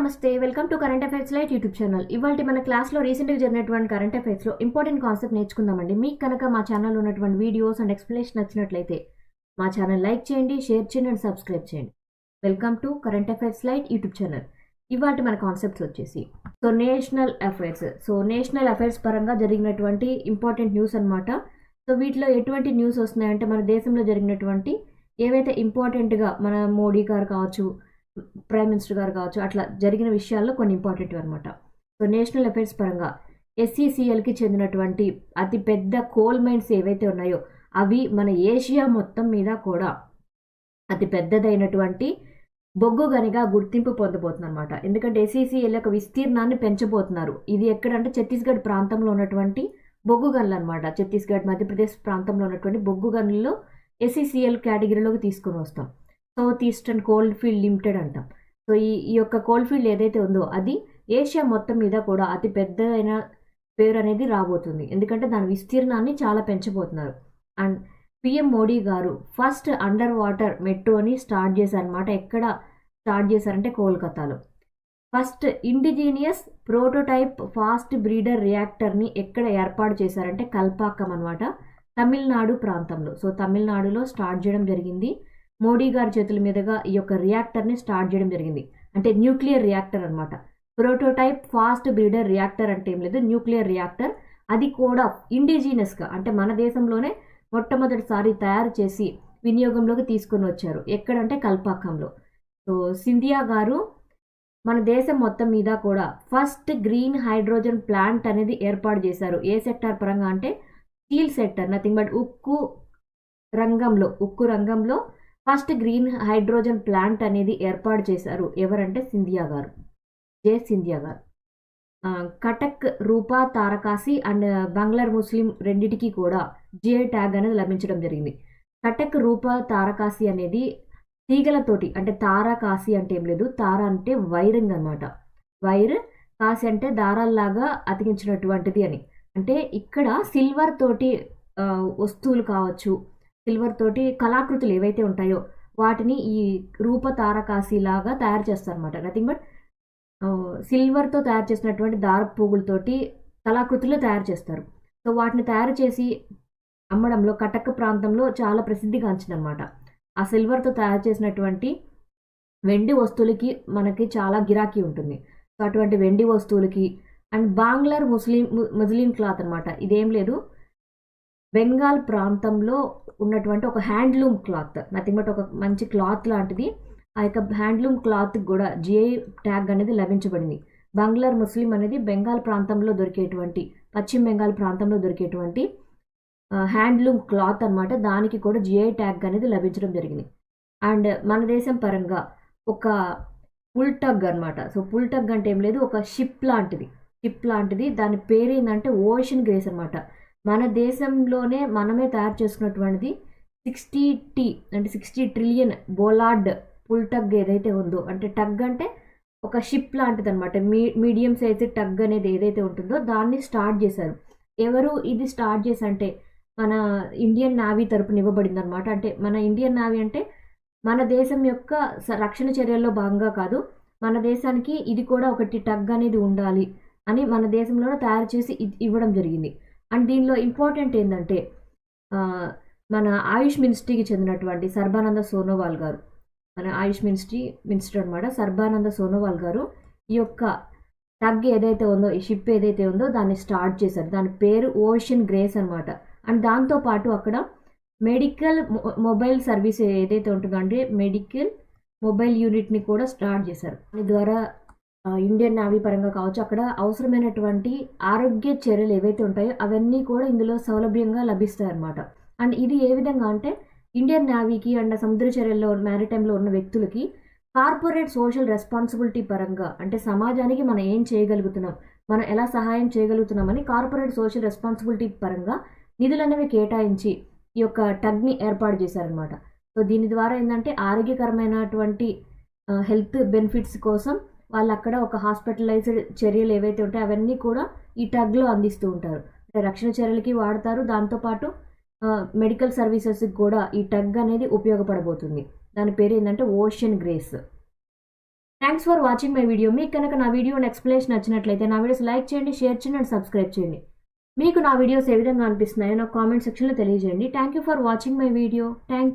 నమస్తే welcome to current affairs light YouTube channel. ఇవాళ మన క్లాస్లో రీసెంట్గా జరిగినటువంటి కరెంట్ అఫైర్స్లో ఇంపార్టెంట్ కాన్సెప్ట్ నేర్చుకుందామండి. మీకు కనుక మా ఛానల్ ఉన్నటువంటి వీడియోస్ అండ్ ఎక్స్ప్లెనేషన్ నచ్చినట్లయితే మా ఛానల్ లైక్ చేయండి, షేర్ చేయండి అండ్ సబ్స్క్రైబ్ చేయండి. Welcome to current affairs light YouTube channel. ఇవాళ మన కాన్సెప్ట్స్ వచ్చేసి నేషనల్ అఫైర్స్ పరంగా జరిగినటువంటి ఇంపార్టెంట్ న్యూస్ అనమాట. సో వీటిలో ఎటువంటి న్యూస్ వస్తున్నాయంటే మన దేశంలో జరిగినటువంటి ఏవైతే ఇంపార్టెంట్గా మన మోడీ గారు కావచ్చు, ప్రైమ్ మినిస్టర్ గారు కావచ్చు, అట్లా జరిగిన విషయాల్లో కొన్ని ఇంపార్టెంట్ అనమాట. సో నేషనల్ అఫైర్స్ పరంగా SCCLకి చెందినటువంటి అతి పెద్ద కోల్ మైన్స్ ఏవైతే ఉన్నాయో అవి మన ఏషియా మొత్తం మీద కూడా అతి పెద్దదైనటువంటి బొగ్గు గనిగా గుర్తింపు పొందబోతుంది అనమాట. ఎందుకంటే SCCL యొక్క విస్తీర్ణాన్ని పెంచబోతున్నారు. ఇది ఎక్కడంటే ఛత్తీస్గఢ్ ప్రాంతంలో ఉన్నటువంటి బొగ్గు గనులు అనమాట. ఛత్తీస్గఢ్, మధ్యప్రదేశ్ ప్రాంతంలో ఉన్నటువంటి బొగ్గు గనుల్లో SCCL కేటగిరీలోకి తీసుకొని వస్తాం. South eastern coal field limited అంటాం. సో ఈ యొక్క కోల్ ఫీల్డ్ ఏదైతే ఉందో అది ఏషియా మొత్తం మీద కూడా అతి పెద్దదైన పేరు అనేది రాబోతుంది. ఎందుకంటే దాని విస్తీర్ణాన్ని చాలా పెంచబోతున్నారు. అండ్ PM మోడీ గారు ఫస్ట్ అండర్ వాటర్ మెట్రోని స్టార్ట్ చేశారనమాట. ఎక్కడ స్టార్ట్ చేశారంటే కోల్కతాలో. First indigenous prototype fast breeder రియాక్టర్ని ఎక్కడ ఏర్పాటు చేశారంటే కల్పాకం అనమాట, తమిళనాడు ప్రాంతంలో. సో తమిళనాడులో స్టార్ట్ చేయడం జరిగింది. మోడీ గారి చేతుల మీదుగా ఈ యొక్క రియాక్టర్ని స్టార్ట్ చేయడం జరిగింది. అంటే న్యూక్లియర్ రియాక్టర్ అనమాట. ప్రోటోటైప్ ఫాస్ట్ బ్రీడర్ రియాక్టర్ అంటే ఏం లేదు, న్యూక్లియర్ రియాక్టర్. అది కూడా ఇండిజినస్గా అంటే మన దేశంలోనే మొట్టమొదటిసారి తయారు చేసి వినియోగంలోకి తీసుకొని వచ్చారు. ఎక్కడంటే కల్పాకంలో. సో సింధియా గారు మన దేశం మొత్తం మీద కూడా ఫస్ట్ గ్రీన్ హైడ్రోజన్ ప్లాంట్ అనేది ఏర్పాటు చేశారు. ఏ సెక్టార్ పరంగా అంటే స్టీల్ సెక్టర్, నథింగ్ బట్ ఉక్కు రంగంలో ఫస్ట్ గ్రీన్ హైడ్రోజన్ ప్లాంట్ అనేది ఏర్పాటు చేశారు. ఎవరంటే సింధియా గారు, సింధియా గారు. కటక్, రూపా, తారకాసి అండ్ బంగ్లార్ ముస్లిం రెండిటికి కూడా GI ట్యాగ్ అనేది లభించడం జరిగింది. కటక్, రూపా, తారకాసి అనేది తీగలతోటి, అంటే తారకాసి అంటే ఏం లేదు, తార అంటే వైరింగ్ అనమాట. వైర్, కాసి అంటే దారాల్లాగా అతికించినటువంటిది అని. అంటే ఇక్కడ సిల్వర్ తోటి వస్తువులు కావచ్చు, సిల్వర్ తోటి కళాకృతులు ఏవైతే ఉంటాయో వాటిని ఈ రూప తారకాసి లాగా తయారు చేస్తారు అనమాట. నథింగ్ బట్ సిల్వర్తో తయారు చేసినటువంటి దారపు పువ్వులతోటి కళాకృతులు తయారు చేస్తారు. సో వాటిని తయారు చేసి అమ్మడంలో కటక్ ప్రాంతంలో చాలా ప్రసిద్ధిగాంచిందనమాట. ఆ సిల్వర్తో తయారు చేసినటువంటి వెండి వస్తువులకి మనకి చాలా గిరాకీ ఉంటుంది. సో అటువంటి వెండి వస్తువులకి అండ్ బాంగ్లార్ ముస్లిం క్లాత్ అనమాట. ఇదేం లేదు, బెంగాల్ ప్రాంతంలో ఉన్నటువంటి ఒక హ్యాండ్లూమ్ క్లాత్, నథింగ్ బట్ ఒక మంచి క్లాత్ లాంటిది. ఆ యొక్క హ్యాండ్లూమ్ క్లాత్ కూడా GI ట్యాగ్ అనేది లభించబడింది. బంగ్లార్ ముస్లిం అనేది బెంగాల్ ప్రాంతంలో దొరికేటువంటి, పశ్చిమ బెంగాల్ ప్రాంతంలో దొరికేటువంటి హ్యాండ్లూమ్ క్లాత్ అనమాట. దానికి కూడా GI ట్యాగ్ అనేది లభించడం జరిగింది. అండ్ మన దేశం పరంగా ఒక పుల్ టగ్ అనమాట. సో పుల్ టగ్ అంటే ఏం లేదు, ఒక షిప్ లాంటిది. దాని పేరు ఏంటంటే ఓషన్ గ్రేస్ అనమాట. మన దేశంలోనే మనమే తయారు చేసుకున్నటువంటిది 60T అంటే 60 ట్రిలియన్ బోలార్డ్ పుల్ టగ్ ఏదైతే ఉందో, అంటే టగ్ అంటే ఒక షిప్ లాంటిది అనమాట. మీడియం సైజ్ టగ్ అనేది ఏదైతే ఉంటుందో దాన్ని స్టార్ట్ చేశారు. ఎవరు ఇది స్టార్ట్ చేశారంటే మన ఇండియన్ నేవీ తరపున ఇవ్వబడింది అనమాట. అంటే మన ఇండియన్ నేవీ అంటే మన దేశం యొక్క రక్షణ చర్యల్లో భాగంగా కాదు, మన దేశానికి ఇది కూడా ఒకటి టగ్ అనేది ఉండాలి అని మన దేశంలోనే తయారు చేసి ఇవ్వడం జరిగింది. అండ్ దీనిలో ఇంపార్టెంట్ ఏంటంటే మన ఆయుష్ మినిస్ట్రీకి చెందినటువంటి సర్బానంద సోనోవాల్ గారు, మన ఆయుష్ మినిస్టర్ అనమాట, సర్బానంద సోనోవాల్ గారు ఈ యొక్క టగ్ ఏదైతే ఉందో, ఈ షిప్ ఏదైతే ఉందో దాన్ని స్టార్ట్ చేశారు. దాని పేరు ఓషన్ గ్రేస్ అనమాట. అండ్ దాంతోపాటు అక్కడ మెడికల్ మొబైల్ సర్వీస్ ఏదైతే ఉంటుందో అంటే మెడికల్ మొబైల్ యూనిట్ని కూడా స్టార్ట్ చేశారు. దాని ద్వారా ఇండియన్ నేవీ పరంగా కావచ్చు, అక్కడ అవసరమైనటువంటి ఆరోగ్య చర్యలు ఏవైతే ఉంటాయో అవన్నీ కూడా ఇందులో సౌలభ్యంగా లభిస్తాయి అన్నమాట. అండ్ ఇది ఏ విధంగా అంటే ఇండియన్ నేవీకి అండ్ సముద్ర చర్యల్లో మ్యారిటైమ్లో ఉన్న వ్యక్తులకి కార్పొరేట్ సోషల్ రెస్పాన్సిబిలిటీ పరంగా, అంటే సమాజానికి మనం ఏం చేయగలుగుతున్నాం, మనం ఎలా సహాయం చేయగలుగుతున్నామని కార్పొరేట్ సోషల్ రెస్పాన్సిబిలిటీ పరంగా నిధులు అనేవి కేటాయించి ఈ యొక్క టగ్ని ఏర్పాటు చేశారనమాట. సో దీని ద్వారా ఏంటంటే ఆరోగ్యకరమైనటువంటి హెల్త్ బెనిఫిట్స్ కోసం వాళ్ళు అక్కడ ఒక హాస్పిటలైజ్డ్ చర్యలు ఏవైతే ఉంటాయో అవన్నీ కూడా ఈ టగ్లో అందిస్తూ ఉంటారు. అంటే రక్షణ చర్యలకి వాడతారు, దాంతోపాటు మెడికల్ సర్వీసెస్కి కూడా ఈ టగ్ అనేది ఉపయోగపడబోతుంది. దాని పేరు ఏంటంటే ocean grace. Thanks for watching my video. మీకు కనుక నా వీడియో ఎక్స్ప్లెనేషన్ నచ్చినట్లయితే నా వీడియోస్ లైక్ చేయండి, షేర్ చేయండి అండ్ సబ్స్క్రైబ్ చేయండి. మీకు నా వీడియోస్ ఏ విధంగా అనిపిస్తున్నాయో నాకు కామెంట్ సెక్షన్లో తెలియజేయండి. Thank you for watching my video. Thank